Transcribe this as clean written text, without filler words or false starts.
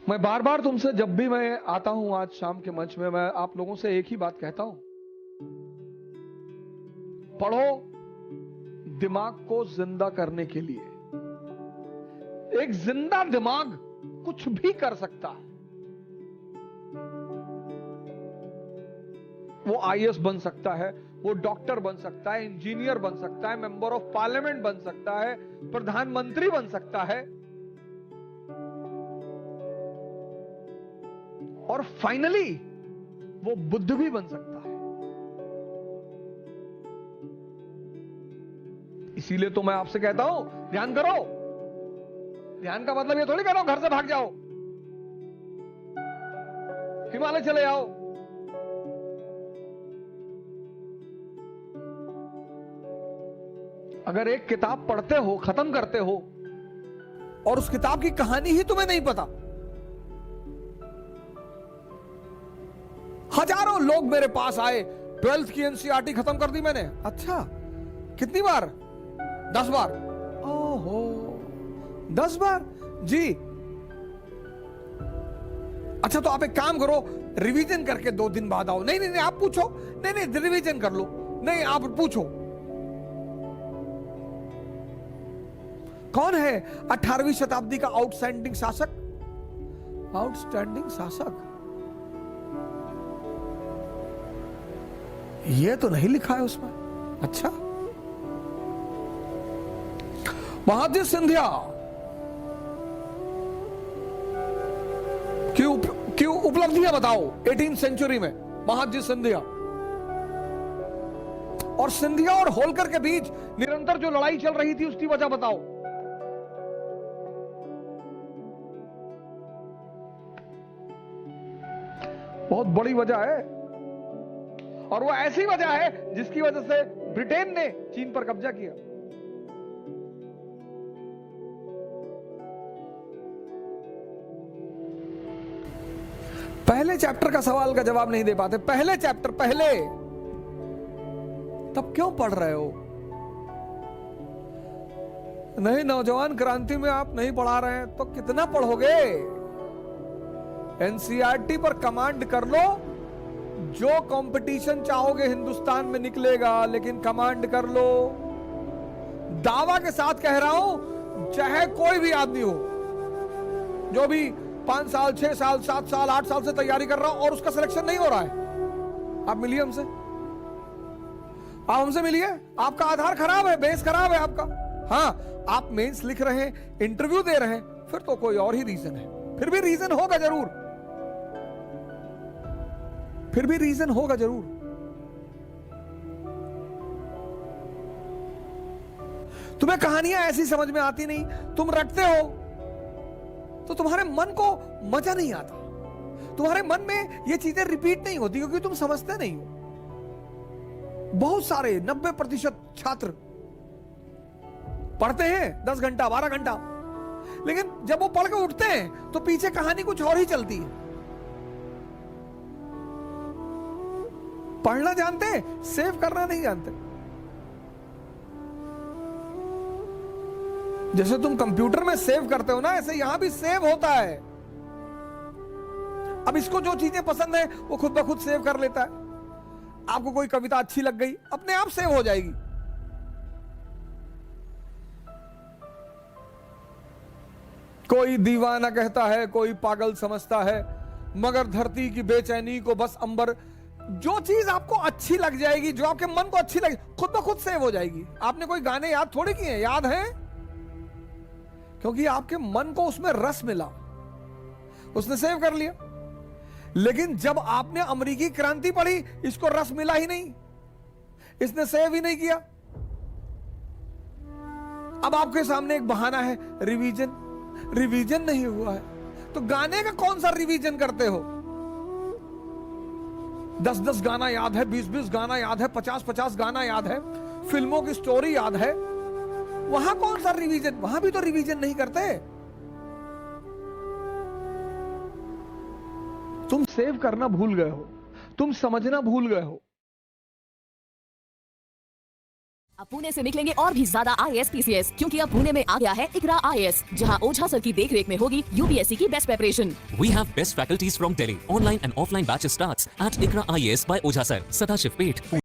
मैं बार बार तुमसे जब भी मैं आता हूं आज शाम के मंच में, मैं आप लोगों से एक ही बात कहता हूं। पढ़ो दिमाग को जिंदा करने के लिए। एक जिंदा दिमाग कुछ भी कर सकता है। वो आईएएस बन सकता है, वो डॉक्टर बन सकता है, इंजीनियर बन सकता है, मेंबर ऑफ पार्लियामेंट बन सकता है, प्रधानमंत्री बन सकता है, और फाइनली वो बुद्ध भी बन सकता है। इसीलिए तो मैं आपसे कहता हूं, ध्यान करो। ध्यान का मतलब ये थोड़ी करो घर से भाग जाओ, हिमालय चले आओ। अगर एक किताब पढ़ते हो, खत्म करते हो, और उस किताब की कहानी ही तुम्हें नहीं पता। हजारों लोग मेरे पास आए, 12th की एनसीईआरटी खत्म कर दी मैंने। अच्छा, कितनी बार? 10 बार। ओहो, 10 बार जी। अच्छा, तो आप एक काम करो, रिवीजन करके 2 दिन बाद आओ। नहीं नहीं नहीं, आप पूछो। नहीं नहीं, रिवीजन कर लो। नहीं, आप पूछो। कौन है 18वीं शताब्दी का आउटस्टैंडिंग शासक? आउटस्टैंडिंग शासक ये तो नहीं लिखा है उसमें। अच्छा, महाजी सिंधिया की उपलब्धियां बताओ 18th सेंचुरी में। महाजी सिंधिया और सिंधिया और होलकर के बीच निरंतर जो लड़ाई चल रही थी, उसकी वजह बताओ। बहुत बड़ी वजह है, और वो ऐसी वजह है जिसकी वजह से ब्रिटेन ने चीन पर कब्जा किया। पहले चैप्टर का सवाल का जवाब नहीं दे पाते। पहले चैप्टर, पहले, तब क्यों पढ़ रहे हो? नहीं, नौजवान क्रांति में आप नहीं पढ़ा रहे हैं तो कितना पढ़ोगे? एनसीईआरटी पर कमांड कर लो। जो कंपटीशन चाहोगे हिंदुस्तान में निकलेगा, लेकिन कमांड कर लो। दावा के साथ कह रहा हूं, चाहे कोई भी आदमी हो जो भी 5 साल, 6 साल, 7 साल, 8 साल से तैयारी कर रहा हो और उसका सिलेक्शन नहीं हो रहा है, आप मिलिए हमसे। आप हमसे मिलिए। आपका आधार खराब है, बेस खराब है आपका। हाँ, आप मेंस लिख रहे हैं, इंटरव्यू दे रहे हैं, फिर तो कोई और ही रीजन है। फिर भी रीजन होगा जरूर, फिर भी रीजन होगा जरूर। तुम्हें कहानियां ऐसी समझ में आती नहीं, तुम रटते हो तो तुम्हारे मन को मजा नहीं आता। तुम्हारे मन में ये चीजें रिपीट नहीं होती क्योंकि तुम समझते नहीं हो। बहुत सारे 90% छात्र पढ़ते हैं 10 घंटा, 12 घंटा, लेकिन जब वो पढ़ के उठते हैं तो पीछे कहानी कुछ और ही चलती है। पढ़ना जानते हैं, सेव करना नहीं जानते। जैसे तुम कंप्यूटर में सेव करते हो ना, ऐसे यहां भी सेव होता है। अब इसको जो चीजें पसंद है वो खुद ब खुद सेव कर लेता है। आपको कोई कविता अच्छी लग गई, अपने आप सेव हो जाएगी। कोई दीवाना कहता है, कोई पागल समझता है, मगर धरती की बेचैनी को बस अंबर। जो चीज आपको अच्छी लग जाएगी, जो आपके मन को अच्छी लगे, खुद ब खुद सेव हो जाएगी। आपने कोई गाने याद थोड़ी किए, याद हैं क्योंकि आपके मन को उसमें रस मिला, उसने सेव कर लिया। लेकिन जब आपने अमेरिकी क्रांति पढ़ी, इसको रस मिला ही नहीं, इसने सेव ही नहीं किया। अब आपके सामने एक बहाना है, रिवीजन। रिवीजन नहीं हुआ है तो गाने का कौन सा रिवीजन करते हो? 10-10 गाना याद है, 20-20 गाना याद है, 50-50 गाना याद है, फिल्मों की स्टोरी याद है, वहां कौन सा रिवीजन? वहां भी तो रिवीजन नहीं करते। तुम सेव करना भूल गए हो, तुम समझना भूल गए हो। अब पुणे से निकलेंगे और भी ज्यादा IAS PCS, क्योंकि अब पुणे में आ गया है इकरा IAS, जहां ओझा सर की देखरेख में होगी UPSC की best preparation. We have best faculties from Delhi. Online and offline batches starts at IKRA IAS by Ojha Sir, Sadashiv Peth.